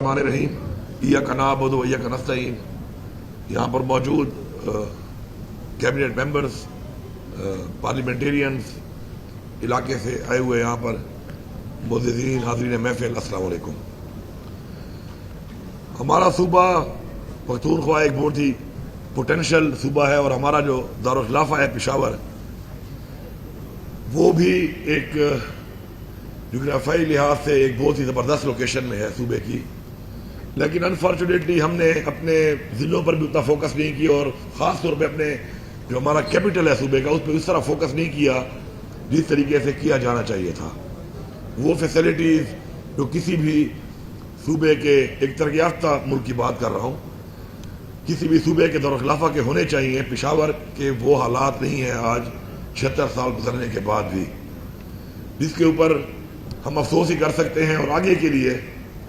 الرحمن الرحیم ایاک نعبد و ایاک نستعین۔ یہاں پر موجود کیبنٹ ممبرز، پارلیمنٹیرینز، علاقے سے آئے ہوئے یہاں پر معززین، حاضرین محفل، السلام علیکم۔ ہمارا صوبہ پختونخوا ایک بہت ہی پوٹینشل صوبہ ہے، اور ہمارا جو دارالخلافہ ہے پشاور، وہ بھی ایک جغرافیائی لحاظ سے ایک بہت ہی زبردست لوکیشن میں ہے صوبے کی، لیکن انفارچونیٹلی ہم نے اپنے ضلعوں پر بھی اتنا فوکس نہیں کیا، اور خاص طور پہ اپنے جو ہمارا کیپٹل ہے صوبے کا، اس پہ اس طرح فوکس نہیں کیا جس طریقے سے کیا جانا چاہیے تھا۔ وہ فیسلٹیز جو کسی بھی صوبے کے، ایک ترقی یافتہ ملک کی بات کر رہا ہوں، کسی بھی صوبے کے دارالخلافہ کے ہونے چاہیے، پشاور کے وہ حالات نہیں ہیں آج 76 سال گزرنے کے بعد بھی، جس کے اوپر ہم افسوس ہی کر سکتے ہیں۔ اور آگے کے لیے،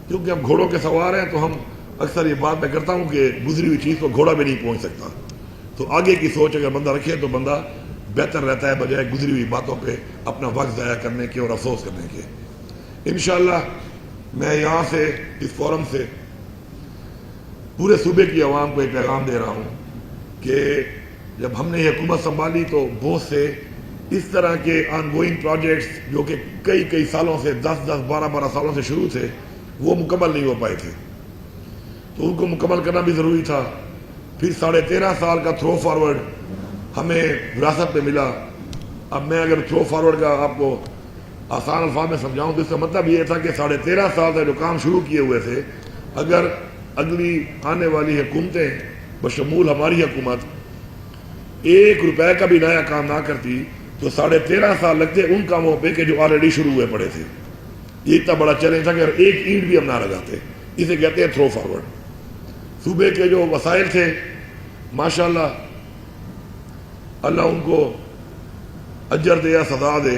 کیونکہ ہم گھوڑوں کے سوار ہیں، تو ہم اکثر یہ بات میں کرتا ہوں کہ گزری ہوئی چیز کو گھوڑا بھی نہیں پہنچ سکتا، تو آگے کی سوچ اگر بندہ رکھے تو بندہ بہتر رہتا ہے، بجائے گزری ہوئی باتوں پہ اپنا وقت ضائع کرنے کے اور افسوس کرنے کے۔ انشاءاللہ میں یہاں سے، اس فورم سے، پورے صوبے کی عوام کو ایک پیغام دے رہا ہوں کہ جب ہم نے یہ حکومت سنبھالی تو بہت سے اس طرح کے آن گوئنگ پروجیکٹس جو کہ کئی سالوں سے، 12 سالوں سے شروع تھے، وہ مکمل نہیں ہو پائے تھے، تو ان کو مکمل کرنا بھی ضروری تھا۔ پھر 13.5 سال کا تھرو فارورڈ ہمیں وراثت میں ملا۔ اب میں اگر تھرو فارورڈ کا آپ کو آسان الفاظ میں سمجھاؤں تو اس کا مطلب یہ تھا کہ 13.5 سال سے جو کام شروع کیے ہوئے تھے، اگر اگلی آنے والی حکومتیں بشمول ہماری حکومت 1 روپے کا بھی نیا کام نہ کرتی تو 13.5 سال لگتے ان کاموں پہ کہ جو آلریڈی شروع ہوئے پڑے تھے۔ یہ اتنا بڑا چیلنج تھا کہ اگر ایک اینٹ بھی ہم نہ لگاتے، اسے کہتے ہیں تھرو فارورڈ۔ صوبے کے جو وسائل تھے، ماشاءاللہ اللہ ان کو اجر دے یا سزا دے،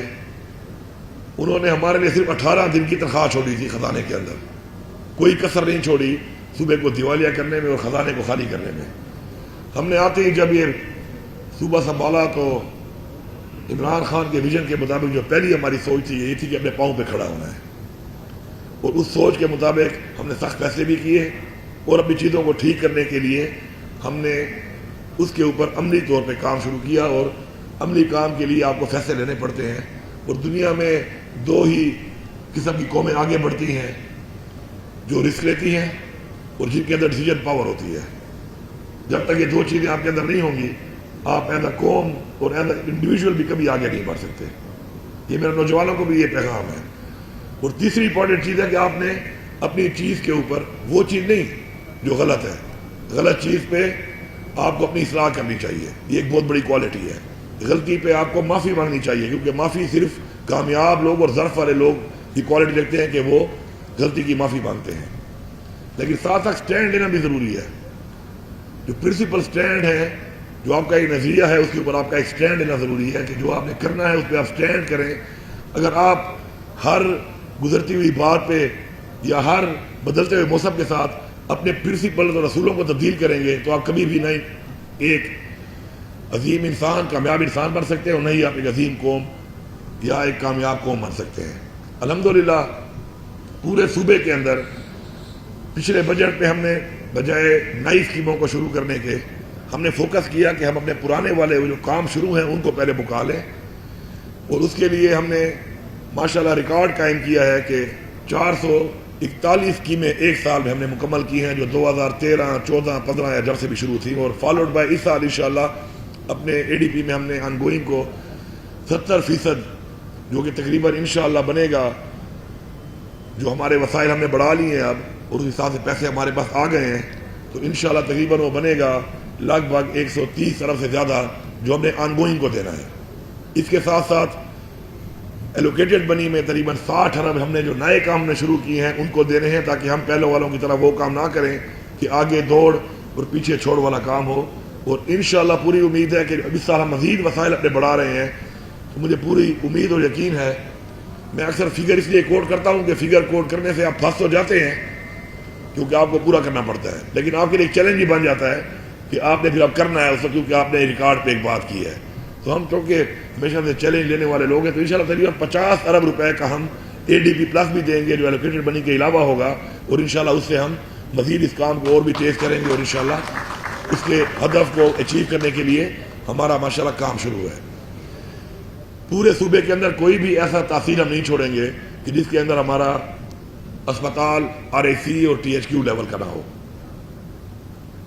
انہوں نے ہمارے لیے صرف 18 دن کی تنخواہ چھوڑی تھی خزانے کے اندر، کوئی کسر نہیں چھوڑی صوبے کو دیوالیہ کرنے میں اور خزانے کو خالی کرنے میں۔ ہم نے آتے ہی جب یہ صوبہ سنبھالا تو عمران خان کے ویژن کے مطابق جو پہلی ہماری سوچ تھی یہ تھی کہ اپنے پاؤں پہ کھڑا ہونا ہے، اور اس سوچ کے مطابق ہم نے سخت فیصلے بھی کیے، اور اپنی چیزوں کو ٹھیک کرنے کے لیے ہم نے اس کے اوپر عملی طور پہ کام شروع کیا۔ اور عملی کام کے لیے آپ کو فیصلے لینے پڑتے ہیں، اور دنیا میں 2 ہی قسم کی قومیں آگے بڑھتی ہیں، جو رسک لیتی ہیں اور جن کے اندر ڈیسیجن پاور ہوتی ہے۔ جب تک یہ 2 چیزیں آپ کے اندر نہیں ہوں گی، آپ ایز اے قوم اور ایز اے انڈیویجول بھی کبھی آگے نہیں بڑھ سکتے۔ یہ میرے نوجوانوں کو بھی یہ پیغام ہے۔ اور تیسری امپورٹنٹ چیز ہے کہ آپ نے اپنی چیز کے اوپر وہ چیز نہیں جو غلط ہے، غلط چیز پہ آپ کو اپنی اصلاح کرنی چاہیے، یہ ایک بہت بڑی کوالٹی ہے۔ غلطی پہ آپ کو معافی مانگنی چاہیے، کیونکہ معافی صرف کامیاب لوگ اور ظرف والے لوگ یہ کوالٹی رکھتے ہیں کہ وہ غلطی کی معافی مانگتے ہیں، لیکن ساتھ ساتھ سٹینڈ لینا بھی ضروری ہے۔ جو پرنسپل سٹینڈ ہے، جو آپ کا ایک نظریہ ہے، اس کے اوپر آپ کا ایک سٹینڈ لینا ضروری ہے کہ جو آپ نے کرنا ہے اس پہ آپ سٹینڈ کریں۔ اگر آپ ہر گزرتی ہوئی بات پہ یا ہر بدلتے ہوئے موسم کے ساتھ اپنے پرنسپل اور اصولوں کو تبدیل کریں گے تو آپ کبھی بھی نہیں ایک عظیم انسان، کامیاب انسان بن سکتے ہیں، اور نہیں آپ ایک عظیم قوم یا ایک کامیاب قوم بن سکتے ہیں۔ الحمدللہ پورے صوبے کے اندر پچھلے بجٹ پہ ہم نے بجائے نئی اسکیموں کو شروع کرنے کے، ہم نے فوکس کیا کہ ہم اپنے پرانے والے جو کام شروع ہیں ان کو پہلے مکا لیں، اور اس کے لیے ہم نے ماشاءاللہ ریکارڈ قائم کیا ہے کہ 441 اسکیمیں ایک سال میں ہم نے مکمل کی ہیں، جو 2013، 14، 15 یا جب سے بھی شروع تھی، اور فالوڈ بائی اس سال انشاءاللہ اپنے اے ڈی پی میں ہم نے آن گوئنگ کو 70% جو کہ تقریباً انشاءاللہ بنے گا، جو ہمارے وسائل ہم نے بڑھا لیے ہیں اب، اور اس حساب سے پیسے ہمارے پاس آ گئے ہیں، تو انشاءاللہ تقریباً وہ بنے گا لگ بھگ 130 ارب سے زیادہ جو ہم نے آن گوئنگ کو دینا ہے۔ اس کے ساتھ ساتھ ایلوکیٹڈ منی میں تقریباً 60 ارب ہم نے جو نئے کام نے شروع کیے ہیں ان کو دینے ہیں، تاکہ ہم پہلے والوں کی طرح وہ کام نہ کریں کہ آگے دوڑ اور پیچھے چھوڑ والا کام ہو۔ اور انشاءاللہ پوری امید ہے کہ اس سال ہم مزید وسائل اپنے بڑھا رہے ہیں، تو مجھے پوری امید اور یقین ہے۔ میں اکثر فگر اس لیے کوٹ کرتا ہوں کہ فگر کوٹ کرنے سے آپ پھنس تو جاتے ہیں کیونکہ آپ کو پورا کرنا پڑتا ہے، لیکن آپ کے لیے ایک چیلنج ہی بن جاتا ہے کہ آپ نے پھر اب کرنا ہے اس کو، کیونکہ آپ نے ریکارڈ پہ ایک بات کی ہے۔ تو ہم چونکہ ہمیشہ سے چیلنج لینے والے لوگ ہیں، تو انشاءاللہ تقریباً 50 ارب روپے کا ہم اے ڈی پی پلس بھی دیں گے جو ایلوکیٹڈ منی کے علاوہ ہوگا، اور انشاءاللہ اس سے ہم مزید اس کام کو اور بھی تیز کریں گے، اور انشاءاللہ اس کے ہدف کو اچیو کرنے کے لیے ہمارا ماشاءاللہ کام شروع ہے۔ پورے صوبے کے اندر کوئی بھی ایسا تحصیل ہم نہیں چھوڑیں گے کہ جس کے اندر ہمارا اسپتال RAC اور THQ لیول کا نہ ہو،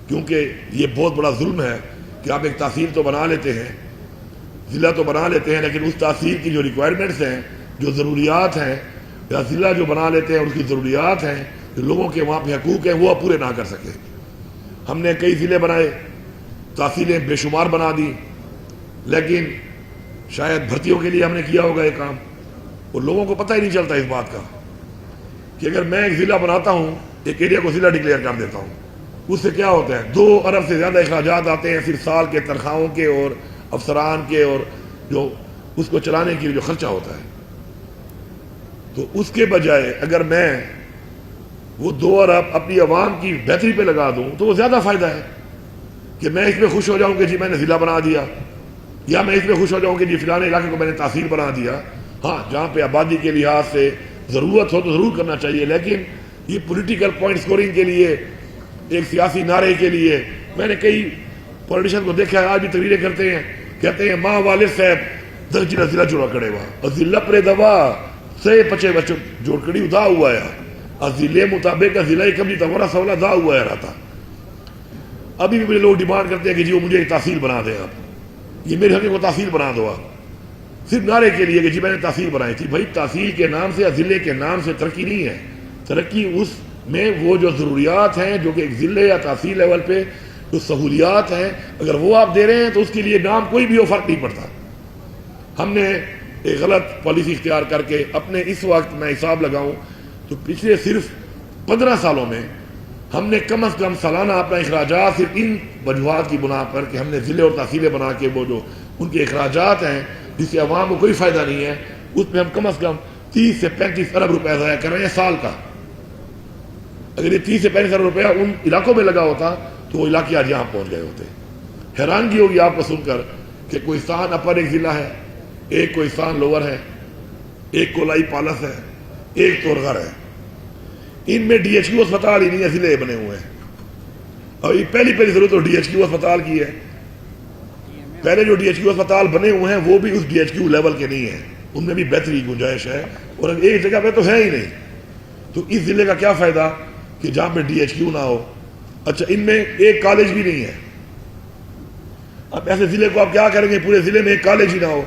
کیونکہ یہ بہت بڑا ظلم ہے کہ آپ ایک تحصیل تو بنا لیتے ہیں، ضلع تو بنا لیتے ہیں، لیکن اس تحصیل کی جو ریکوائرمنٹس ہیں، جو ضروریات ہیں، یا ضلع جو بنا لیتے ہیں اس کی ضروریات ہیں، جو لوگوں کے وہاں پہ حقوق ہیں، وہ آپ پورے نہ کر سکے۔ ہم نے کئی ضلع بنائے، تحصیلیں بے شمار بنا دی، لیکن شاید بھرتیوں کے لیے ہم نے کیا ہوگا یہ کام، اور لوگوں کو پتہ ہی نہیں چلتا اس بات کا کہ اگر میں ایک ضلع بناتا ہوں، ایک ایریا کو ضلع ڈکلیئر کر دیتا ہوں، اس سے کیا ہوتا ہے 2 ارب سے زیادہ اخراجات آتے ہیں صرف سال کے تنخواہوں کے اور افسران کے اور جو اس کو چلانے کے لیے جو خرچہ ہوتا ہے۔ تو اس کے بجائے اگر میں وہ 2 ارب اپنی عوام کی بہتری پہ لگا دوں تو وہ زیادہ فائدہ ہے کہ میں اس میں خوش ہو جاؤں کہ جی میں نے ضلع بنا دیا، یا میں اس میں خوش ہو جاؤں کہ جی فلاں علاقے کو میں نے تحصیل بنا دیا۔ ہاں، جہاں پہ آبادی کے لحاظ سے ضرورت ہو تو ضرور کرنا چاہیے، لیکن یہ پولیٹیکل پوائنٹ سکورنگ کے لیے، ایک سیاسی نعرے کے لیے، میں نے کئی پولیٹیشن کو دیکھا ہے آج بھی تقریریں کرتے ہیں، کہتے ہیں ماں والد صاحب درجہ ضلع جوڑا کڑے ہوا اور ضلع پر دوا سے پچے بچوں جوڑ کڑی ادا ہوا ہے اور ضلع مطابق ضلع کبھی تمہارا سولا دا ہوا ہے رہتا۔ ابھی بھی لوگ ڈیمانڈ کرتے ہیں کہ جی وہ مجھے ایک تحصیل بنا دیں، آپ یہ میرے حلقے کو تحصیل بنا دو، آپ صرف نعرے کے لیے کہ جی میں نے تحصیل بنائی تھی۔ بھائی تحصیل کے نام سے یا ضلع کے نام سے ترقی نہیں ہے، ترقی اس میں وہ جو ضروریات ہیں جو کہ ایک ضلع یا تحصیل لیول پہ جو سہولیات ہیں، اگر وہ آپ دے رہے ہیں تو اس کے لیے نام کوئی بھی ہو فرق نہیں پڑتا۔ ہم نے ایک غلط پالیسی اختیار کر کے اپنے اس وقت میں حساب لگاؤں تو پچھلے صرف 15 سالوں میں ہم نے کم از کم سالانہ اپنا اخراجات صرف ان وجوہات کی بنا پر کہ ہم نے ضلع اور تحصیلیں بنا کے وہ جو ان کے اخراجات ہیں جس سے عوام کو کوئی فائدہ نہیں ہے، اس میں ہم کم از کم 30 سے 35 ارب روپے ضائع کر رہے ہیں سال کا۔ اگر یہ 30 سے 35 ارب روپیہ ان علاقوں میں لگا ہوتا تو وہ علاقے آج یہاں پہنچ گئے ہوتے۔ حیرانگی ہوگی آپ کو سن کر کہ کوہستان اپر ایک ضلع ہے، ایک کوہستان لوور ہے، ایک کولائی پالس ہے، ایک تورغر ہے۔ ان میں DHQ اسپتال ہی نہیں ہے، ضلع بنے ہوئے ہیں۔ اور یہ پہلی ضرورت تو DHQ اسپتال کی ہے۔ پہلے جو DHQ اسپتال بنے ہوئے ہیں وہ بھی اس DHQ لیول کے نہیں ہیں، ان میں بھی بہتری کی گنجائش ہے، اور ایک جگہ پہ تو ہے ہی نہیں۔ تو اس ضلع کا کیا فائدہ کہ جہاں پہ DHQ نہ ہو۔ اچھا، ان میں ایک کالج بھی نہیں ہے۔ اب ایسے ضلع کو آپ کیا کریں گے، پورے ضلع میں ایک کالج ہی نہ ہو،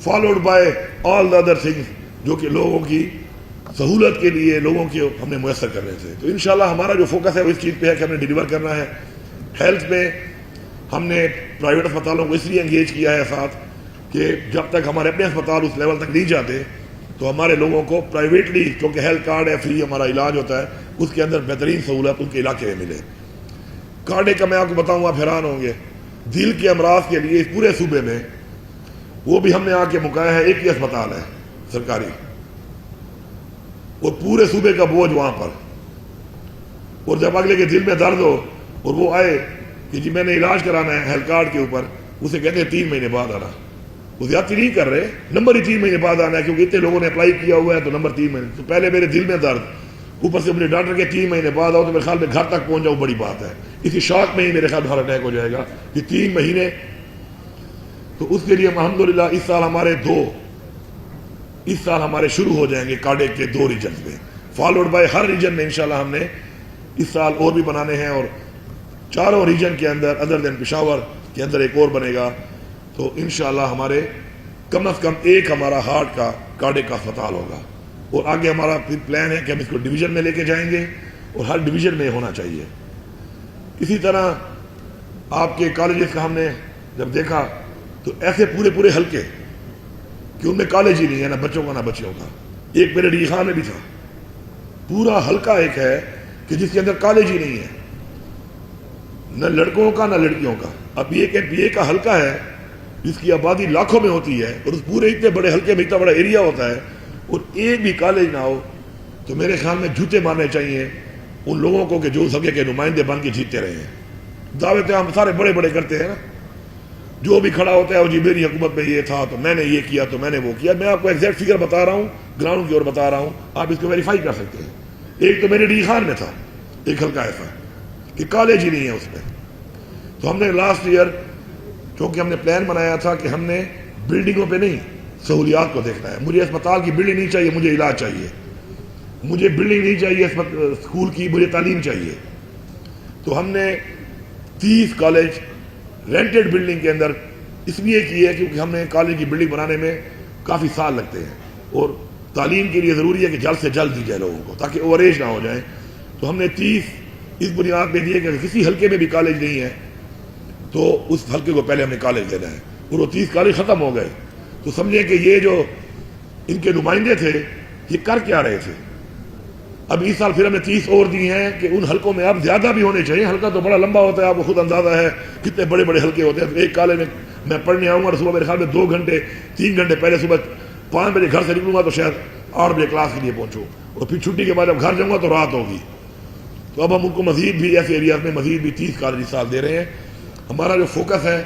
followed by all the other things جو کہ لوگوں کی سہولت کے لیے لوگوں کی ہم نے میسر کرنے تھے۔ تو انشاءاللہ ہمارا جو فوکس ہے وہ اس چیز پہ ہے کہ ہم نے ڈیلیور کرنا ہے۔ ہیلتھ میں ہم نے پرائیویٹ اسپتالوں کو اس لیے انگیج کیا ہے ساتھ کہ جب تک ہمارے اپنے اسپتال اس لیول تک نہیں جاتے تو ہمارے لوگوں کو پرائیویٹلی، کیونکہ ہیلتھ کارڈ ہے، فری ہمارا علاج ہوتا ہے، اس کے اندر بہترین سہولت ان کے علاقے میں ملے۔ کارڈے کا میں آپ کو بتاؤں، آپ حیران ہوں گے، دل کے امراض کے لیے اس پورے صوبے میں وہ بھی ہم نے آ کے مکایا ہے، ایک ہی اسپتال ہے سرکاری، اور پورے صوبے کا بوجھ وہاں پر۔ اور جب اگلے کے دل میں درد ہو اور وہ آئے کہ جی میں نے علاج کرانا ہے ہیلتھ کارڈ کے اوپر، اسے کہتے ہیں 3 مہینے بعد آنا۔ وہ زیادتی نہیں کر رہے، نمبر ہی 3 مہینے بعد آنا ہے، کیونکہ اتنے لوگوں نے اپلائی کیا ہوا ہے تو نمبر 3 مہینے۔ تو پہلے میرے دل میں درد، اوپر سے مجھے ڈاکٹر کے 3 مہینے بعد آؤ تو میرے خیال میں گھر تک پہنچ جاؤ، بڑی بات ہے۔ اسی شوق میں ہی میرے خیال میں ہارٹ اٹیک ہو جائے گا کہ 3 مہینے۔ تو اس کے لیے الحمدللہ اس سال ہمارے شروع ہو جائیں گے کارڈے کے 2 ریجنز میں، فالوڈ بائی ہر ریجن میں انشاءاللہ ہم نے اس سال اور بھی بنانے ہیں، اور 4 ریجن کے اندر ادر دین پشاور کے اندر ایک اور بنے گا۔ تو انشاءاللہ ہمارے کم از کم ایک ہمارا ہارٹ کا کارڈے کا اسپتال ہوگا، اور آگے ہمارا پھر پلان ہے کہ ہم اس کو ڈویژن میں لے کے جائیں گے، اور ہر ڈویژن میں ہونا چاہیے۔ اسی طرح آپ کے کالجز کا ہم نے جب دیکھا تو ایسے پورے حلقے کہ ان میں کالج ہی نہیں ہے، نہ بچوں کا نہ بچیوں کا۔ ایک میرے ڈی خان میں بھی تھا، پورا حلقہ ایک ہے کہ جس کے اندر کالج ہی نہیں ہے، نہ لڑکوں کا نہ لڑکیوں کا۔ اب یہ کہ PA کا حلقہ ہے جس کی آبادی لاکھوں میں ہوتی ہے، اور اس پورے اتنے بڑے حلقے میں اتنا بڑا ایریا ہوتا ہے، اور ایک بھی کالج نہ ہو، تو میرے خیال میں جوتے مارنے چاہیے ان لوگوں کو کہ جو اس حلقے کے نمائندے بن کے جیتتے رہے ہیں۔ دعوے تو ہم سارے بڑے کرتے ہیں نا، جو بھی کھڑا ہوتا ہے وہ جی میری حکومت میں یہ تھا تو میں نے یہ کیا تو میں نے وہ کیا۔ میں آپ کو ایگزیکٹ فگر بتا رہا ہوں، گراؤنڈ کی اور بتا رہا ہوں، آپ اس کو ویریفائی کر سکتے ہیں۔ ایک تو میرے ڈی خان میں تھا ایک حلقہ ایسا کہ کالج ہی نہیں ہے اس میں. تو ہم نے لاسٹ ایئر چونکہ ہم نے پلان بنایا تھا کہ ہم نے بلڈنگوں پہ نہیں سہولیات کو دیکھنا ہے. مجھے اسپتال کی بلڈنگ نہیں چاہیے, مجھے علاج چاہیے. مجھے بلڈنگ نہیں چاہیے اسکول کی, مجھے تعلیم چاہیے. تو ہم نے 30 کالج رینٹڈ بلڈنگ کے اندر اس لیے کی ہے کیونکہ ہم نے کالج کی بلڈنگ بنانے میں کافی سال لگتے ہیں اور تعلیم کے لیے ضروری ہے کہ جلد سے جلد دی جائے لوگوں کو تاکہ اوور ایج نہ ہو جائیں. تو ہم نے 30 اس بنیاد پہ دیے کہ اگر کسی حلقے میں بھی کالج نہیں ہے تو اس حلقے کو پہلے ہم نے کالج دینا ہے. اور وہ 30 کالج ختم ہو گئے. تو سمجھیں کہ یہ جو ان کے نمائندے تھے یہ کر کیا رہے تھے. اب اس سال پھر ہمیں 30 اور دی ہیں کہ ان حلقوں میں اب زیادہ بھی ہونے چاہیے. حلقہ تو بڑا لمبا ہوتا ہے, آپ کو خود اندازہ ہے کتنے بڑے بڑے حلقے ہوتے ہیں. تو ایک کالج میں پڑھنے آؤں گا تو صبح میرے خیال میں 2 گھنٹے 3 گھنٹے پہلے صبح 5 بجے گھر سے نکلوں گا تو شاید 8 بجے کلاس کے لیے پہنچوں, اور پھر چھٹی کے بعد جب گھر جاؤں گا تو رات ہوگی. تو اب ہم ان کو مزید بھی ایسے ایریاز میں مزید بھی 30 کالج اس سال دے رہے ہیں. ہمارا جو فوکس ہے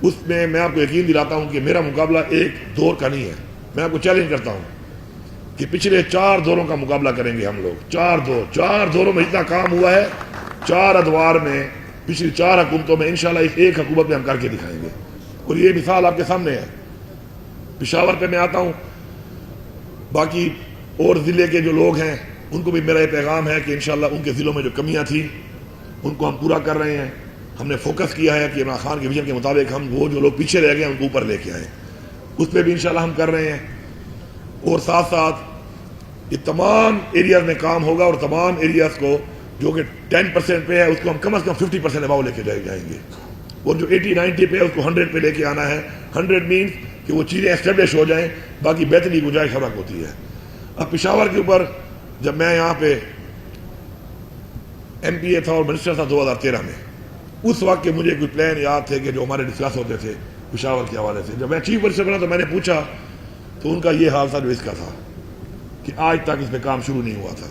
اس میں آپ کو یقین دلاتا ہوں کہ میرا مقابلہ ایک دور کا نہیں ہے. میں آپ کو چیلنج کرتا ہوں کہ پچھلے 4 دوروں کا مقابلہ کریں گے ہم لوگ. 4 دوروں میں اتنا کام ہوا ہے, 4 ادوار میں پچھلی 4 حکومتوں میں انشاءاللہ اس ایک حکومت میں ہم کر کے دکھائیں گے. اور یہ مثال آپ کے سامنے ہے. پشاور پہ میں آتا ہوں, باقی اور ضلع کے جو لوگ ہیں ان کو بھی میرا یہ پیغام ہے کہ انشاءاللہ ان کے ضلعوں میں جو کمیاں تھیں ان کو ہم پورا کر رہے ہیں. ہم نے فوکس کیا ہے کہ عمران خان کے ویژن کے مطابق ہم وہ جو لوگ پیچھے رہ گئے ہیں ان کو اوپر لے کے آئیں. اس پہ بھی انشاءاللہ ہم کر رہے ہیں. اور ساتھ ساتھ یہ تمام ایریاز میں کام ہوگا اور تمام ایریاز کو جو کہ 10% پہ ہے اس کو ہم کم از کم 50% اباؤ لے کے جائیں گے. اور جو 80-90 پہ ہے اس کو 100 پہ لے کے آنا ہے. 100 مینس کہ وہ چیزیں اسٹیبلش ہو جائیں, باقی بہتری گنجائش سبق ہوتی ہے. اب پشاور کے اوپر جب میں یہاں پہ ایم پی اے تھا اور منسٹر تھا 2013 میں, اس وقت کے مجھے کوئی پلان یاد تھے کہ جو ہمارے ڈسکس ہوتے تھے پشاور کے حوالے سے. جب میں چیف منسٹر بنا تو میں نے پوچھا تو ان کا یہ حال تھا جو اس کا تھا کہ آج تک اس پہ کام شروع نہیں ہوا تھا.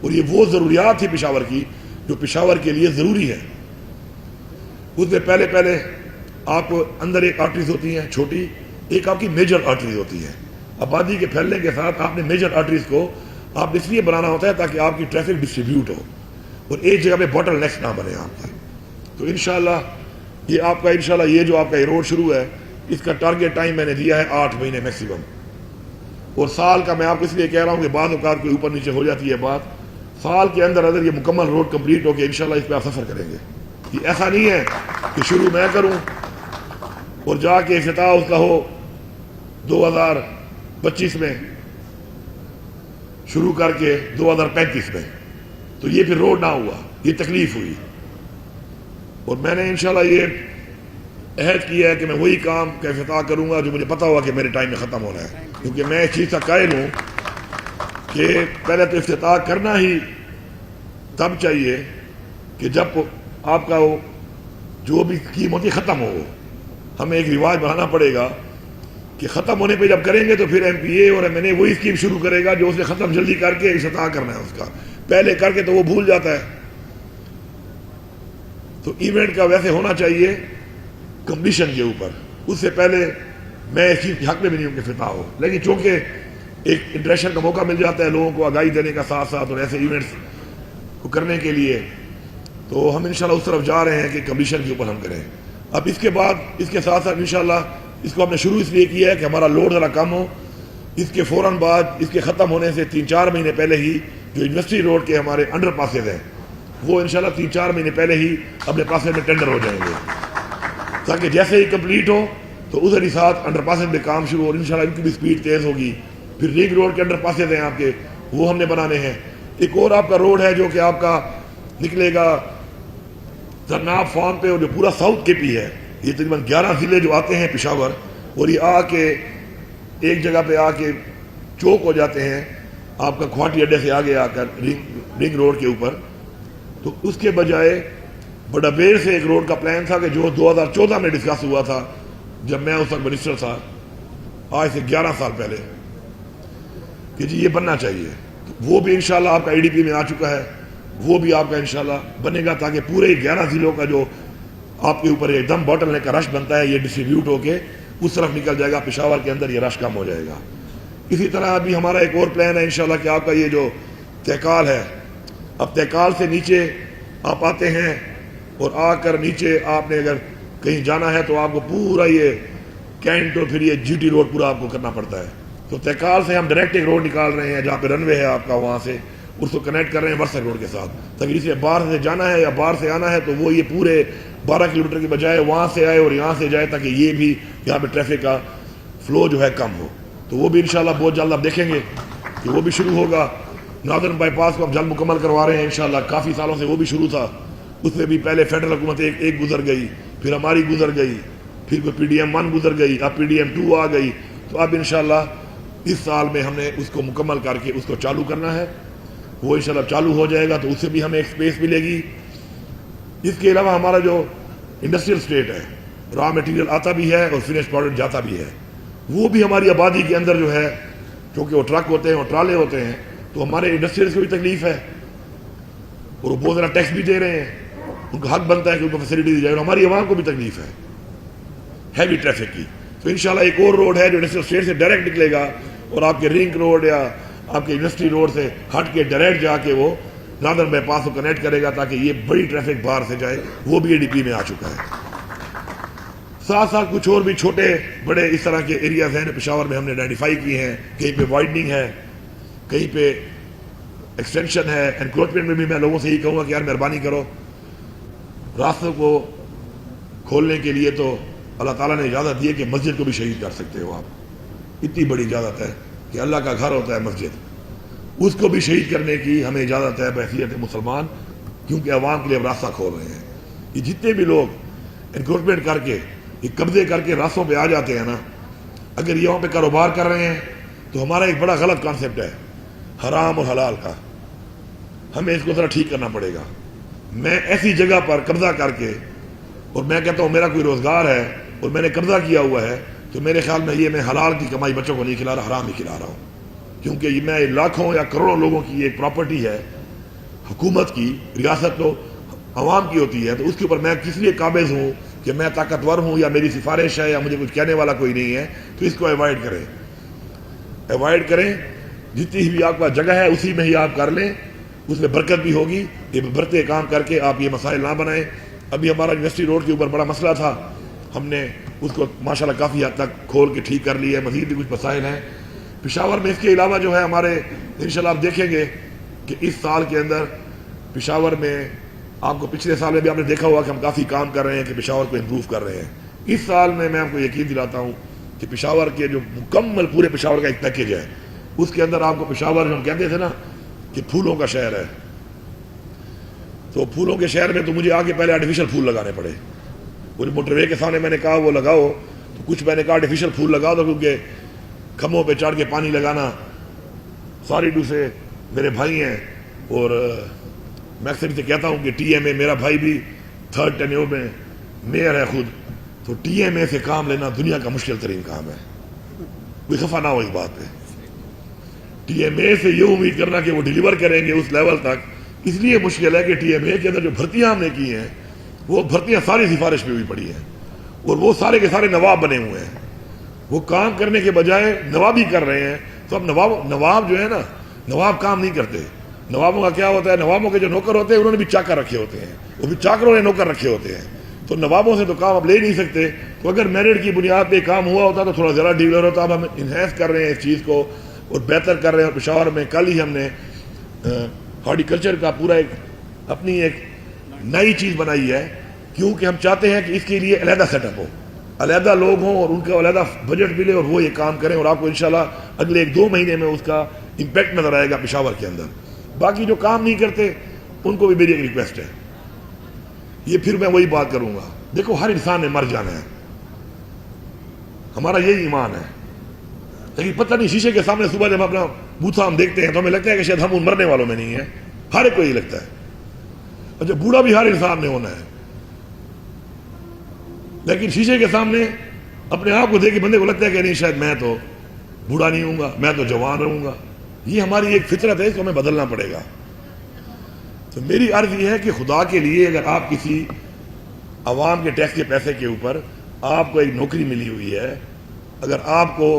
اور یہ وہ ضروریات تھی پشاور کی جو پشاور کے لیے ضروری ہے. اس میں پہلے آپ کو اندر ایک آرٹریز ہوتی ہیں چھوٹی, ایک آپ کی میجر آرٹریز ہوتی ہے. آبادی کے پھیلنے کے ساتھ آپ نے میجر آرٹریز کو آپ اس لیے بنانا ہوتا ہے تاکہ آپ کی ٹریفک ڈسٹریبیوٹ ہو اور ایک جگہ پہ باٹل نیکس نہ بنے آپ کے. تو انشاءاللہ یہ آپ کا انشاءاللہ یہ جو آپ کا یہ روڈ شروع ہے اس کا ٹارگیٹ ٹائم میں نے دیا ہے 8 مہینے میکسیمم. اور سال کا میں آپ کو اس لیے کہہ رہا ہوں کہ بعض اوقات کوئی اوپر نیچے ہو جاتی ہے بات. سال کے اندر یہ مکمل روڈ کمپلیٹ ہو کے انشاءاللہ اس پہ آپ سفر کریں گے. یہ ایسا نہیں ہے کہ شروع میں کروں اور جا کے افتتاح اس کا ہو 2025 میں شروع کر کے 2035 میں, تو یہ پھر روڈ نہ ہوا, یہ تکلیف ہوئی. اور میں نے انشاءاللہ یہ عہد کیا ہے کہ میں وہی کام کا افتتاح کروں گا جو مجھے پتا ہوا کہ میرے ٹائم میں ختم ہونا ہے. کیونکہ میں اس چیز کا قائل ہوں کہ پہلے تو افتتاح کرنا ہی تب چاہیے کہ جب آپ کا جو بھی اسکیم ہوتی ختم ہو. ہمیں ایک رواج بنانا پڑے گا کہ ختم ہونے پہ جب کریں گے تو پھر ایم پی اے اور ایم این اے وہی اسکیم شروع کرے گا جو اس نے ختم جلدی کر کے افتتاح کرنا ہے اس کا. پہلے کر کے تو وہ بھول جاتا ہے. تو ایونٹ کا ویسے ہونا چاہیے کمپلیشن کے اوپر. اس سے پہلے میں اس چیز کے حق میں بھی نہیں ہوں کہ افتتاح ہو, لیکن چونکہ ایک انٹریکشن کا موقع مل جاتا ہے لوگوں کو آگاہی دینے کا ساتھ ساتھ اور ایسے ایونٹس کو کرنے کے لیے, تو ہم انشاءاللہ اس طرف جا رہے ہیں کہ کمپلیشن کے اوپر ہم کریں. اب اس کے بعد اس کے ساتھ ساتھ انشاءاللہ اس کو ہم نے شروع اس لیے کیا ہے کہ ہمارا لوڈ ذرا کم ہو. اس کے فوراً بعد اس کے ختم ہونے سے 3-4 مہینے پہلے ہی جو یونیورسٹی روڈ کے ہمارے انڈر پاسز ہیں وہ انشاءاللہ 3-4 مہینے پہلے ہی اپنے پاسز میں ٹینڈر ہو جائیں گے, تاکہ جیسے ہی کمپلیٹ ہو تو ادھر ہی ساتھ انڈر پاسز میں کام شروع ہو. انشاءاللہ ان کی بھی سپیڈ تیز ہوگی. پھر رنگ روڈ کے انڈر پاسز ہیں آپ کے, وہ ہم نے بنانے ہیں. ایک اور آپ کا روڈ ہے جو کہ آپ کا نکلے گا زرناب فارم پہ, اور جو پورا ساؤتھ کے پی ہے. یہ تقریباً 11 ضلع جو آتے ہیں پشاور, اور یہ آ کے ایک جگہ پہ آ کے چوک ہو جاتے ہیں آپ کا کھواٹی اڈے سے آگے آ کر رنگ روڈ کے اوپر. تو اس کے بجائے بڑا بیر سے ایک روڈ کا پلان تھا کہ جو 2014 میں ڈسکس ہوا تھا جب میں اس وقت منسٹر تھا, آج سے 11 سال پہلے, کہ جی یہ بننا چاہیے. وہ بھی انشاءاللہ آپ کا ای ڈی پی میں آ چکا ہے, وہ بھی آپ کا انشاءاللہ بنے گا تاکہ پورے 11 ضلعوں کا جو آپ کے اوپر ایک دم باٹل نیک کا رش بنتا ہے یہ ڈسٹریبیوٹ ہو کے اس طرف نکل جائے گا. پشاور کے اندر یہ رش کم ہو جائے گا. اسی طرح ابھی ہمارا ایک اور پلان ہے انشاءاللہ کہ آپ کا یہ جو تہکال ہے. اب تہکال سے نیچے آپ آتے ہیں اور آ کر نیچے آپ نے اگر کہیں جانا ہے تو آپ کو پورا یہ کینٹ اور پھر یہ جی ٹی روڈ پورا آپ کو کرنا پڑتا ہے. تو تہکال سے ہم ڈائریکٹ ایک روڈ نکال رہے ہیں جہاں پہ رن وے ہے آپ کا, وہاں سے اس کو کنیکٹ کر رہے ہیں ورسک روڈ کے ساتھ, تاکہ اسے باہر سے جانا ہے یا باہر سے آنا ہے تو وہ یہ پورے 12 کلومیٹر کی بجائے وہاں سے آئے اور یہاں سے جائے, تاکہ یہ بھی یہاں پہ ٹریفک کا فلو جو ہے کم ہو. تو وہ بھی انشاءاللہ بہت جلد آپ دیکھیں گے کہ وہ بھی شروع ہوگا. ناردرن بائی پاس کو ہم جلد مکمل کروا رہے ہیں انشاءاللہ. کافی سالوں سے وہ بھی شروع تھا, اس میں بھی پہلے فیڈرل حکومت ایک گزر گئی, پھر ہماری گزر گئی, پھر پی ڈی ایم 1 گزر گئی, اب پی ڈی ایم 2 آ گئی. تو اب انشاءاللہ اس سال میں ہم نے اس کو مکمل کر کے اس کو چالو کرنا ہے. وہ انشاءاللہ چالو ہو جائے گا تو اس سے بھی ہمیں ایک سپیس ملے گی. اس کے علاوہ ہمارا جو انڈسٹریل اسٹیٹ ہے, را میٹیریل آتا بھی ہے اور فنش پروڈکٹ جاتا بھی ہے, وہ بھی ہماری آبادی کے اندر جو ہے, کیونکہ وہ ٹرک ہوتے ہیں اور ٹرالے ہوتے ہیں, تو ہمارے انڈسٹریل کو بھی تکلیف ہے اور وہ بہت زیادہ ٹیکس بھی دے رہے ہیں. ان کا حق بنتا ہے کہ ان کو فیسلٹی دی جائے, اور ہماری عوام کو بھی تکلیف ہے ہیوی ٹریفک کی. تو انشاءاللہ ایک اور روڈ ہے جو انڈسٹریل اسٹیٹ سے ڈائریکٹ نکلے گا اور آپ کے رنگ روڈ یا آپ کے یونیورسٹی روڈ سے ہٹ کے ڈائریکٹ جا کے وہ ناردرن بائی پاس کو کنیکٹ کرے گا, تاکہ یہ بڑی ٹریفک باہر سے جائے. وہ بھی اے ڈی پی میں آ چکا ہے. ساتھ ساتھ کچھ اور بھی چھوٹے بڑے اس طرح کے ایریاز ہیں پشاور میں ہم نے آئیڈینٹیفائی کیے ہیں. کہیں پہ وائڈننگ ہے, کہیں پہ ایکسٹینشن ہے. انکروچمنٹ میں بھی میں لوگوں سے یہی کہوں گا کہ یار مہربانی کرو, راستوں کو کھولنے کے لیے تو اللہ تعالیٰ نے اجازت دی ہے کہ مسجد کو بھی شہید کر سکتے ہو آپ. اتنی بڑی اجازت ہے کہ اللہ کا گھر ہوتا ہے مسجد, اس کو بھی شہید کرنے کی ہمیں اجازت ہے بحیثیت مسلمان, کیونکہ عوام کے لیے اب راستہ کھول رہے ہیں. یہ جتنے بھی لوگ انکروچمنٹ کر کے یہ قبضے کر کے راستوں پہ آ جاتے ہیں نا, اگر یہاں پہ کاروبار کر رہے ہیں تو ہمارا ایک بڑا غلط کانسیپٹ ہے حرام اور حلال کا. ہمیں اس کو ذرا ٹھیک کرنا پڑے گا. میں ایسی جگہ پر قبضہ کر کے اور میں کہتا ہوں میرا کوئی روزگار ہے اور میں نے قبضہ کیا ہوا ہے, تو میرے خیال میں یہ میں حلال کی کمائی بچوں کو نہیں کھلا رہا, حرام ہی کھلا رہا ہوں. کیونکہ یہ میں لاکھوں یا کروڑوں لوگوں کی ایک پراپرٹی ہے, حکومت کی, ریاست تو عوام کی ہوتی ہے, تو اس کے اوپر میں کس لیے قابض ہوں کہ میں طاقتور ہوں یا میری سفارش ہے یا مجھے کچھ کہنے والا کوئی نہیں ہے. تو اس کو ایوائڈ کریں. جتنی بھی آپ کا جگہ ہے اسی میں ہی آپ کر لیں, اس میں برکت بھی ہوگی. یہ برتے کام کر کے آپ یہ مسائل نہ بنائیں. ابھی ہمارا یونیورسٹی روڈ کے اوپر بڑا مسئلہ تھا, ہم نے اس کو ماشاءاللہ کافی حد تک کھول کے ٹھیک کر لیا ہے. مزید بھی کچھ مسائل ہیں پشاور میں. اس کے علاوہ جو ہے ہمارے انشاءاللہ آپ دیکھیں گے کہ اس سال کے اندر پشاور میں آپ کو پچھلے سال میں بھی آپ نے دیکھا ہوا کہ ہم کافی کام کر رہے ہیں کہ پشاور کو امپروو کر رہے ہیں. اس سال میں آپ کو یقین دلاتا ہوں کہ پشاور کے جو مکمل پورے پشاور کا ایک پیکیج ہے, اس کے اندر آپ کو پشاور جو ہم کہتے تھے نا کہ پھولوں کا شہر ہے, تو پھولوں کے شہر میں تو مجھے آگے پہلے آرٹیفیشل پھول لگانے پڑے. وہ موٹر وے کے سامنے میں نے کہا وہ لگاؤ, تو کچھ میں نے کہا آرٹیفیشل پھول لگا دو, کیونکہ کھمبوں پہ چڑھ کے پانی لگانا ساری ڈو سے میرے بھائی ہیں, اور میں اکثر سے کہتا ہوں کہ ٹی ایم اے میرا بھائی بھی 3rd ٹینیور میں میئر ہے خود, تو ٹی ایم اے سے کام لینا دنیا کا مشکل ترین کام ہے. کوئی خفا نہ ہو اس بات پہ. ٹی ایم اے سے یہ امید کرنا کہ وہ ڈیلیور کریں گے اس لیول تک اس لیے مشکل ہے کہ ٹی ایم اے کے اندر جو بھرتیاں ہم نے کی ہیں وہ بھرتیاں ساری سفارش پہ ہوئی پڑی ہیں, اور وہ سارے کے سارے نواب بنے ہوئے ہیں. وہ کام کرنے کے بجائے نوابی کر رہے ہیں. تو اب نواب جو ہے نا, نواب کام نہیں کرتے. نوابوں کا کیا ہوتا ہے, نوابوں کے جو نوکر ہوتے ہیں انہوں نے بھی چاکر رکھے ہوتے ہیں, وہ بھی چاکروں نے نوکر رکھے ہوتے ہیں. تو نوابوں سے تو کام اب لے نہیں سکتے. تو اگر میرٹ کی بنیاد پہ کام ہوا ہوتا تو تھوڑا زیادہ ڈیولر ہوتا. اب ہم انہینس کر رہے ہیں اس چیز کو اور بہتر کر رہے ہیں. اور پشاور میں کل ہی ہم نے ہارٹیکلچر کا پورا اپنی ایک نئی چیز بنائی ہے, کیونکہ ہم چاہتے ہیں کہ اس کے لیے علیحدہ سیٹ اپ ہو, علیحدہ لوگ ہوں اور ان کا علیحدہ بجٹ ملے اور وہ یہ کام کریں. اور آپ کو انشاءاللہ اگلے 1-2 مہینے میں اس کا امپیکٹ نظر آئے گا پشاور کے اندر. باقی جو کام نہیں کرتے ان کو بھی میری ایک ریکویسٹ ہے, یہ پھر میں وہی بات کروں گا. دیکھو ہر انسان نے مر جانا ہے, ہمارا یہی ایمان ہے. لیکن پتہ نہیں شیشے کے سامنے صبح جب اپنا بوتھا ہم دیکھتے ہیں تو ہمیں لگتا ہے کہ شاید ہم ان مرنے والوں میں نہیں ہیں. ہر ایک کو یہ لگتا ہے. اچھا بوڑھا بھی ہر انسان نے ہونا ہے, لیکن شیشے کے سامنے اپنے آپ کو دیکھ کے بندے کو لگتا ہے کہ نہیں شاید میں تو بوڑھا نہیں ہوں گا, میں تو جوان رہوں گا. یہ ہماری ایک فطرت ہے, اس کو ہمیں بدلنا پڑے گا. تو میری عرض یہ ہے کہ خدا کے لیے اگر آپ کسی عوام کے ٹیکس کے پیسے کے اوپر آپ کو ایک نوکری ملی ہوئی ہے, اگر آپ کو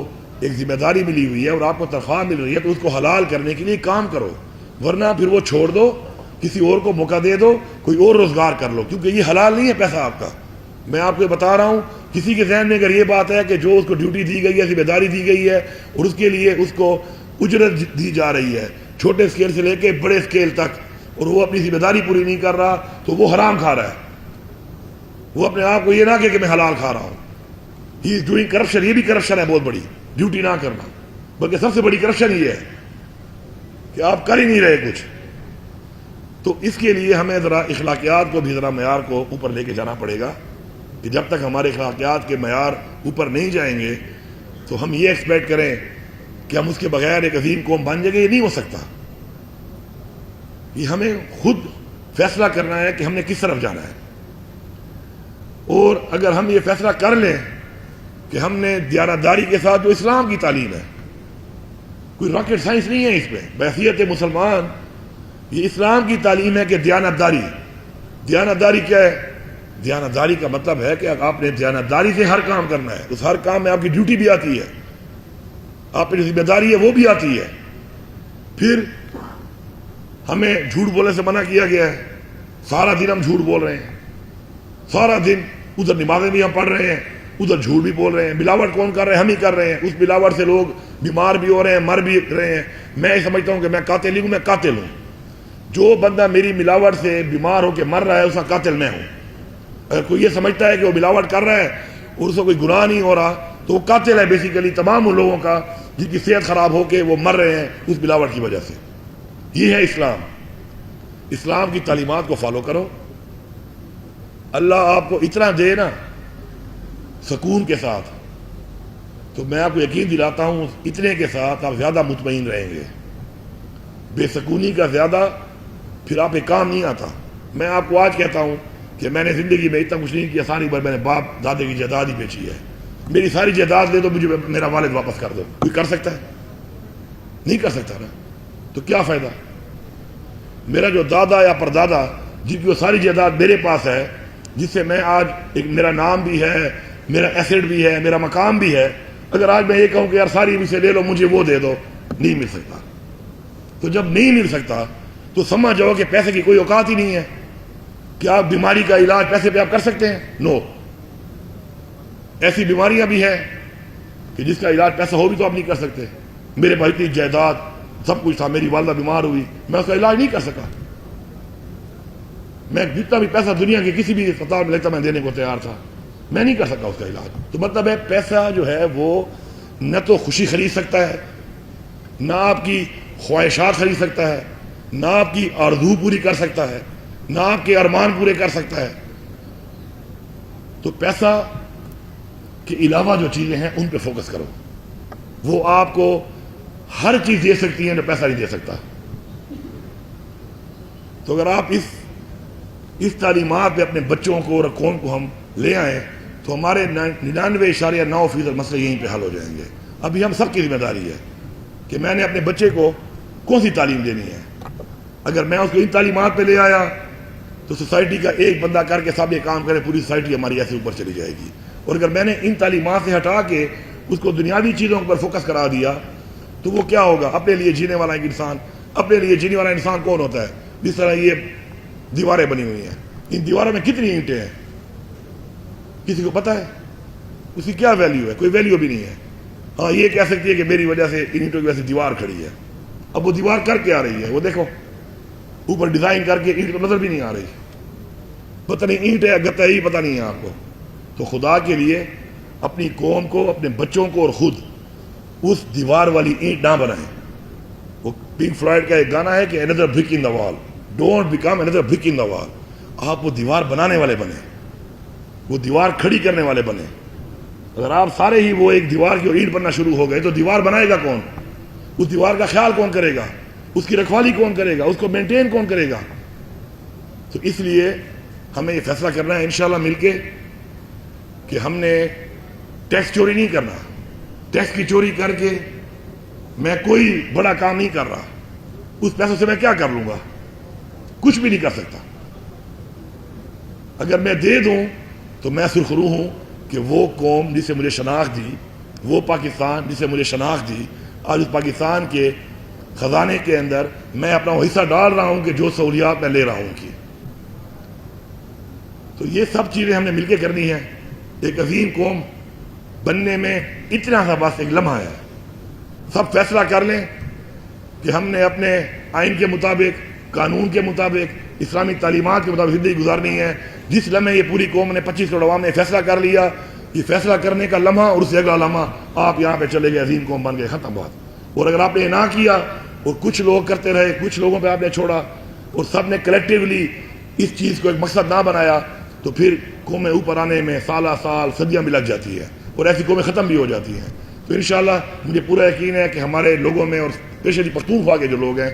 ایک ذمہ داری ملی ہوئی ہے اور آپ کو تنخواہ مل رہی ہے, تو اس کو حلال کرنے کے لیے کام کرو. ورنہ پھر وہ چھوڑ دو, کسی اور کو موقع دے دو, کوئی اور روزگار کر لو, کیونکہ یہ حلال نہیں ہے پیسہ آپ کا. میں آپ کو بتا رہا ہوں, کسی کے ذہن میں اگر یہ بات ہے کہ جو اس کو ڈیوٹی دی گئی ہے, ذمہ داری دی گئی ہے, اور اس کے لیے اس کو اجرت دی جا رہی ہے چھوٹے اسکیل سے لے کے بڑے اسکیل تک, اور وہ اپنی ذمہ داری پوری نہیں کر رہا, تو وہ حرام کھا رہا ہے. وہ اپنے آپ کو یہ نہ کہ میں حلال کھا رہا ہوں. ہی از ڈوئنگ کرپشن. یہ بھی کرپشن ہے بہت بڑی, ڈیوٹی نہ کرنا. بلکہ سب سے بڑی کرپشن یہ ہے کہ آپ کر ہی نہیں رہے کچھ. تو اس کے لیے ہمیں ذرا اخلاقیات کو بھی ذرا معیار کو اوپر لے کے جانا پڑے گا, کہ جب تک ہمارے اخلاقیات کے معیار اوپر نہیں جائیں گے تو ہم یہ ایکسپیکٹ کریں کہ ہم اس کے بغیر ایک عظیم قوم بن جائیں گے. یہ نہیں ہو سکتا. یہ ہمیں خود فیصلہ کرنا ہے کہ ہم نے کس طرف جانا ہے. اور اگر ہم یہ فیصلہ کر لیں کہ ہم نے دیانتداری کے ساتھ, جو اسلام کی تعلیم ہے, کوئی راکٹ سائنس نہیں ہے اس پہ, بحیثیت مسلمان یہ اسلام کی تعلیم ہے کہ دیانتداری. دیانتداری کیا ہے؟ دیانتداری کا مطلب ہے کہ آپ نے دیانتداری سے ہر کام کرنا ہے. اس ہر کام میں آپ کی ڈیوٹی بھی آتی ہے, آپ کی ذمہ داری ہے وہ بھی آتی ہے. پھر ہمیں جھوٹ بولنے سے منع کیا گیا ہے. سارا دن ہم جھوٹ بول رہے ہیں, سارا دن ادھر نمازیں بھی ہم پڑھ رہے ہیں, ادھر جھوٹ بھی بول رہے ہیں. ملاوٹ کون کر رہے ہیں؟ ہم ہی کر رہے ہیں. اس ملاوٹ سے لوگ بیمار بھی ہو رہے ہیں, مر بھی رہے ہیں. میں سمجھتا ہوں کہ میں قاتل ہوں, میں قاتل ہوں. جو بندہ میری ملاوٹ سے بیمار ہو کے مر رہا ہے اس کا قاتل میں ہوں. اگر کوئی یہ سمجھتا ہے کہ وہ ملاوٹ کر رہا ہے اور اس کو کوئی گناہ نہیں ہو رہا تو وہ قاتل ہے بیسیکلی تمام ان لوگوں کا جن کی صحت خراب ہو کے وہ مر رہے ہیں اس ملاوٹ کی وجہ سے. یہ ہے اسلام. اسلام کی تعلیمات کو فالو کرو. اللہ آپ کو اتنا دے نا سکون کے ساتھ, تو میں آپ کو یقین دلاتا ہوں اتنے کے ساتھ آپ زیادہ مطمئن رہیں گے. بے سکونی کا زیادہ پھر آپ ایک کام نہیں آتا. میں آپ کو آج کہتا ہوں کہ میں نے زندگی میں اتنا کچھ نہیں کیا, ساری بار میں نے باپ دادے کی جائیداد ہی بیچی ہے. میری ساری جائیداد لے دو, مجھے میرا والد واپس کر دو. کوئی کر سکتا ہے؟ نہیں کر سکتا نا. تو کیا فائدہ؟ میرا جو دادا یا پردادا جن کی وہ ساری جائیداد میرے پاس ہے, جس سے میں آج ایک میرا نام بھی ہے, میرا ایسیڈ بھی ہے, میرا مقام بھی ہے, اگر آج میں یہ کہوں کہ یار ساری مجھ سے لے لو, مجھے وہ دے دو, نہیں مل سکتا. تو جب نہیں مل سکتا تو سمجھ جاؤ کہ پیسے کی کوئی اوقات ہی نہیں ہے. کیا آپ بیماری کا علاج پیسے پہ آپ کر سکتے ہیں؟ نو. ایسی بیماریاں بھی ہیں کہ جس کا علاج پیسہ ہو بھی تو آپ نہیں کر سکتے. میرے بھائی کی جائیداد سب کچھ تھا, میری والدہ بیمار ہوئی, میں اس کا علاج نہیں کر سکا. میں جتنا بھی پیسہ دنیا کے کسی بھی اسپتال میں لگتا میں دینے کو تیار تھا, میں نہیں کر سکا اس کا علاج. تو مطلب ہے پیسہ جو ہے وہ نہ تو خوشی خرید سکتا ہے, نہ آپ کی خواہشات خرید سکتا ہے, نہ آپ کی آرزو پوری کر سکتا ہے, نہ آپ کے ارمان پورے کر سکتا ہے. تو پیسہ کے علاوہ جو چیزیں ہیں ان پہ فوکس کرو. وہ آپ کو ہر چیز دے سکتی ہیں جو پیسہ نہیں دے سکتا. تو اگر آپ اس تعلیمات پہ اپنے بچوں کو اور قوم کو ہم لے آئیں تو ہمارے 99.9% مسئلے یہیں پہ حل ہو جائیں گے. ابھی ہم سب کی ذمہ داری ہے کہ میں نے اپنے بچے کو کون سی تعلیم دینی ہے. اگر میں اس کو ان تعلیمات پہ لے آیا تو سوسائٹی کا ایک بندہ کر کے سب یہ کام کرے, پوری سوسائٹی ہماری ایسے اوپر چلی جائے گی. اور اگر میں نے ان تعلیمات سے ہٹا کے اس کو دنیاوی چیزوں پر فوکس کرا دیا تو وہ کیا ہوگا؟ اپنے لیے جینے والا ایک انسان. اپنے لیے جینے والا انسان کون ہوتا ہے؟ جس طرح یہ دیواریں بنی ہوئی ہیں, ان دیواروں میں کتنی اینٹیں ہیں کسی کو پتا ہے؟ اس کی کیا ویلیو ہے؟ کوئی ویلیو بھی نہیں ہے. ہاں یہ کہہ سکتی ہے کہ میری وجہ سے ان اینٹوں کی وجہ سے دیوار کھڑی ہے. اب وہ دیوار کر کے آ رہی ہے, وہ دیکھو اوپر ڈیزائن کر کے اینٹ کو نظر بھی نہیں آ رہی, پتہ نہیں اینٹ ہے گتا ہی پتہ نہیں ہے آپ کو. تو خدا کے لیے اپنی قوم کو, اپنے بچوں کو اور خود اس دیوار والی اینٹ نہ بنائیں. وہ پنک فلوئڈ کا ایک گانا ہے کہ another brick in the wall, don't become another brick in the wall. آپ وہ دیوار بنانے والے بنے, وہ دیوار کھڑی کرنے والے بنے. اگر آپ سارے ہی وہ ایک دیوار کی اینٹ بننا شروع ہو گئے تو دیوار بنائے گا کون؟ اس دیوار کا خیال کون کرے گا؟ اس کی رکھوالی کون کرے گا؟ اس کو مینٹین کون کرے گا؟ تو اس لیے ہمیں یہ فیصلہ کرنا ہے انشاءاللہ مل کے کہ ہم نے ٹیکس چوری نہیں کرنا. ٹیکس کی چوری کر کے میں کوئی بڑا کام نہیں کر رہا. اس پیسوں سے میں کیا کر لوں گا؟ کچھ بھی نہیں کر سکتا. اگر میں دے دوں تو میں سرخرو ہوں کہ وہ قوم جس سے مجھے شناخت دی, وہ پاکستان جس سے مجھے شناخت دی, آج اس پاکستان کے خزانے کے اندر میں اپنا حصہ ڈال رہا ہوں کہ جو سہولیات میں لے رہا ہوں کی. تو یہ سب چیزیں ہم نے مل کے کرنی ہے. ایک عظیم قوم بننے میں اتنا سا بس ایک لمحہ ہے. سب فیصلہ کر لیں کہ ہم نے اپنے آئین کے مطابق، قانون کے مطابق، اسلامی تعلیمات کے مطابق زندگی گزارنی ہے. جس لمحے یہ پوری قوم نے 25 کروڑ عوام نے فیصلہ کر لیا، یہ فیصلہ کرنے کا لمحہ اور اس سے اگلا لمحہ آپ یہاں پہ چلے گئے، عظیم قوم بن گئے، ختم بات. اور اگر آپ نے نہ کیا اور کچھ لوگ کرتے رہے، کچھ لوگوں پہ آپ نے چھوڑا اور سب نے کلیکٹیولی اس چیز کو ایک مقصد نہ بنایا، تو پھر قومیں اوپر آنے میں سالہ سال صدیاں بھی لگ جاتی ہے اور ایسی قومیں ختم بھی ہو جاتی ہیں. تو انشاءاللہ مجھے پورا یقین ہے کہ ہمارے لوگوں میں اور اسپیشلی پختونخوا کے جو لوگ ہیں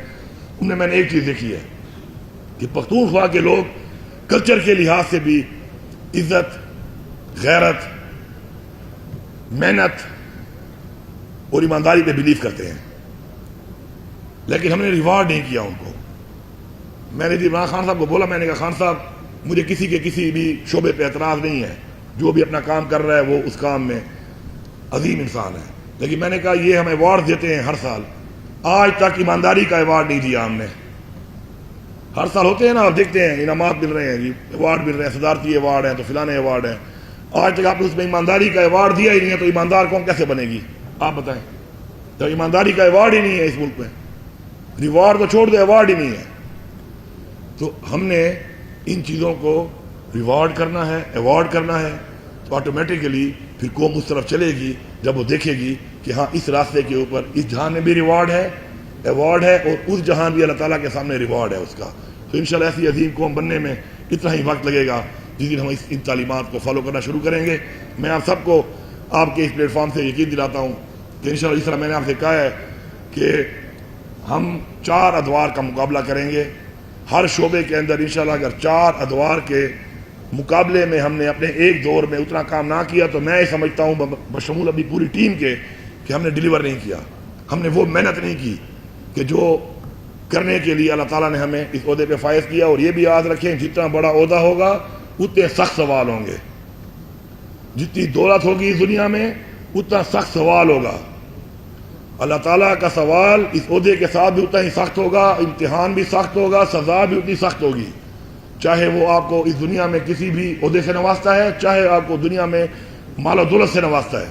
ان میں نے ایک چیز دیکھی ہے کہ پختونخوا کے لوگ کلچر کے لحاظ سے بھی عزت، غیرت، محنت اور ایمانداری پہ بلیو کرتے ہیں. لیکن ہم نے ریوارڈ نہیں کیا ان کو. میں نے عمران خان صاحب کو بولا، میں نے کہا خان صاحب مجھے کسی کے کسی بھی شعبے پہ اعتراض نہیں ہے، جو بھی اپنا کام کر رہا ہے وہ اس کام میں عظیم انسان ہے، لیکن میں نے کہا یہ ہم ایوارڈ دیتے ہیں ہر سال، آج تک ایمانداری کا ایوارڈ نہیں دیا ہم نے. ہر سال ہوتے ہیں نا، آپ دیکھتے ہیں انعامات مل رہے ہیں جی، ایوارڈ مل رہے ہیں، صدارتی ایوارڈ ہیں تو فلانے ایوارڈ ہیں. آج تک آپ نے اس میں ایمانداری کا ایوارڈ دیا ہی نہیں ہے، تو ایماندار قوم کیسے بنے گی آپ بتائیں؟ تو ایمانداری کا ایوارڈ ہی نہیں ہے اس ملک میں، ریوارڈ تو چھوڑ دو، ایوارڈ ہی نہیں ہے. تو ہم نے ان چیزوں کو ریوارڈ کرنا ہے، ایوارڈ کرنا ہے، تو آٹومیٹیکلی پھر قوم اس طرف چلے گی جب وہ دیکھے گی کہ ہاں اس راستے کے اوپر اس جہان میں بھی ریوارڈ ہے، ایوارڈ ہے، اور اس جہان بھی اللہ تعالیٰ کے سامنے ریوارڈ ہے اس کا. تو انشاءاللہ ایسی عظیم قوم بننے میں اتنا ہی وقت لگے گا جس دن ہم ان تعلیمات کو فالو کرنا شروع کریں گے. میں آپ سب کو آپ کے اس پلیٹ فارم سے یقین دلاتا ہوں کہ انشاءاللہ اس طرح میں نے آپ سے کہا ہے کہ ہم 4 ادوار کا مقابلہ کریں گے. ہر شعبے کے اندر انشاءاللہ اگر 4 ادوار کے مقابلے میں ہم نے اپنے ایک دور میں اتنا کام نہ کیا تو میں سمجھتا ہوں بشمول اپنی پوری ٹیم کے کہ ہم نے ڈیلیور نہیں کیا، ہم نے وہ محنت نہیں کی کہ جو کرنے کے لیے اللہ تعالیٰ نے ہمیں اس عہدے پہ فائز کیا. اور یہ بھی یاد رکھیں جتنا بڑا عہدہ ہوگا اتنے سخت سوال ہوں گے، جتنی دولت ہوگی اس دنیا میں اتنا سخت سوال ہوگا. اللہ تعالیٰ کا سوال اس عہدے کے ساتھ بھی اتنا ہی سخت ہوگا، امتحان بھی سخت ہوگا، سزا بھی اتنی سخت ہوگی. چاہے وہ آپ کو اس دنیا میں کسی بھی عہدے سے نوازتا ہے، چاہے آپ کو دنیا میں مال و دولت سے نوازتا ہے،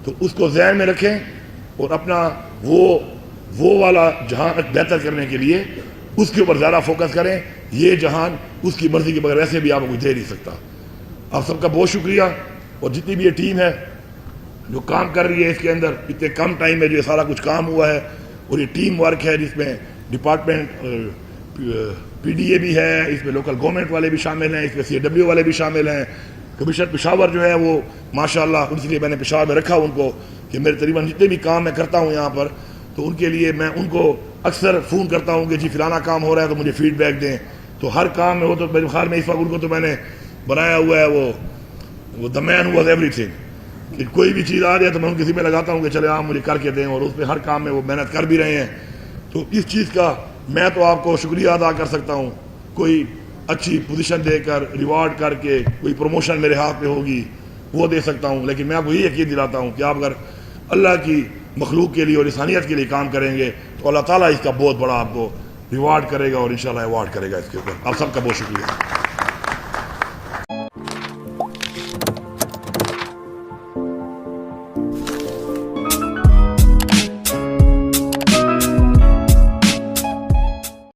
تو اس کو ذہن میں رکھیں اور اپنا وہ والا جہان بہتر کرنے کے لیے اس کے اوپر زیادہ فوکس کریں. یہ جہان اس کی مرضی کے بغیر ویسے بھی آپ کو کچھ دے نہیں سکتا. آپ سب کا بہت شکریہ. اور جتنی بھی یہ ٹیم ہے جو کام کر رہی ہے اس کے اندر اتنے کم ٹائم میں جو یہ سارا کچھ کام ہوا ہے، اور یہ ٹیم ورک ہے جس میں ڈپارٹمنٹ پی ڈی اے بھی ہے، اس میں لوکل گورنمنٹ والے بھی شامل ہیں، اس میں CAW والے بھی شامل ہیں. کمشنر پشاور جو ہے وہ ماشاءاللہ اس لیے میں نے پشاور میں رکھا ان کو کہ میرے تقریباً جتنے بھی کام میں کرتا ہوں یہاں پر، تو ان کے لیے میں ان کو اکثر فون کرتا ہوں کہ جی فلانا کام ہو رہا ہے تو مجھے فیڈ بیک دیں. تو ہر کام میں وہ تو میرے خیال میں اس وقت ان کو تو میں نے بنایا ہوا ہے وہ the man who was everything، کہ کوئی بھی چیز آ رہی ہے تو میں ان کی ذمہ لگاتا ہوں کہ چلے آپ مجھے کر کے دیں، اور اس پہ ہر کام میں وہ محنت کر بھی رہے ہیں. تو اس چیز کا میں تو آپ کو شکریہ ادا کر سکتا ہوں. کوئی اچھی پوزیشن دے کر ریوارڈ کر کے کوئی پروموشن میرے ہاتھ میں ہوگی وہ دے سکتا ہوں، لیکن میں آپ کو یہ یقین دلاتا ہوں کہ آپ اگر اللہ کی مخلوق کے لیے اور انسانیت کے لیے کام کریں گے تو اللہ تعالیٰ اس کا بہت بڑا آپ کو ریوارڈ کرے گا اور انشاءاللہ ایوارڈ کرے گا اس کے اوپر. آپ سب کا بہت شکریہ.